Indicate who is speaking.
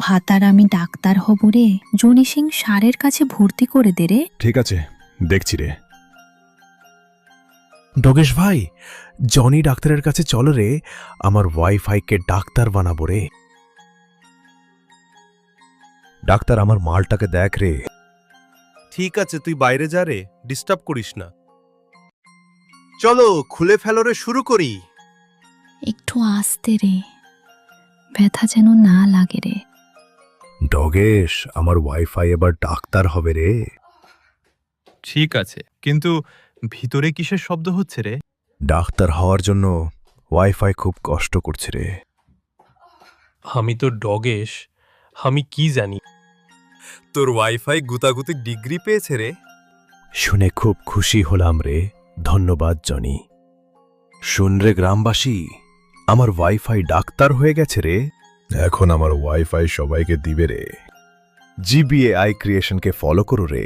Speaker 1: ভাতার আমি ডাক্তার হব রে। জনি সিং সারের কাছে ভর্তি করে দে রে।
Speaker 2: ঠিক আছে, দেখছি রে।
Speaker 3: ডগেশ ভাই, জনি ডাক্তারের কাছে চল রে, আমার ওয়াইফাইকে ডাক্তার বানাবো রে।
Speaker 2: ডাক্তার, আমার মালটাকে দেখ রে।
Speaker 4: ঠিক আছে, তুই বাইরে যা রে, ডিস্টার্ব করিস না। চলো খুলে ফেলো রে, শুরু করি।
Speaker 1: একটু আস্তে রে, ব্যথা যেন না লাগে রে।
Speaker 2: ডগেশ, আমার ওয়াইফাই এবার ডাক্তার হবে রে।
Speaker 5: ঠিক আছে, কিন্তু ভিতরে কিসের শব্দ হচ্ছে রে?
Speaker 2: ডাক্তার হওয়ার জন্য ওয়াইফাই খুব কষ্ট করছে রে।
Speaker 6: আমি তো ডগেশ, আমি কি জানি।
Speaker 4: তোর ওয়াইফাই গুতাগুতি ডিগ্রি পেয়েছে রে।
Speaker 2: শুনে খুব খুশি হলাম রে। ধন্যবাদ জনি। শুন রে গ্রামবাসী, আমার ওয়াইফাই ডাক্তার হয়ে গেছে রে। এখন আমার ওয়াইফাই সবাইকে দিবে রে। জিবিএআই ক্রিয়েশনকে ফলো করো রে।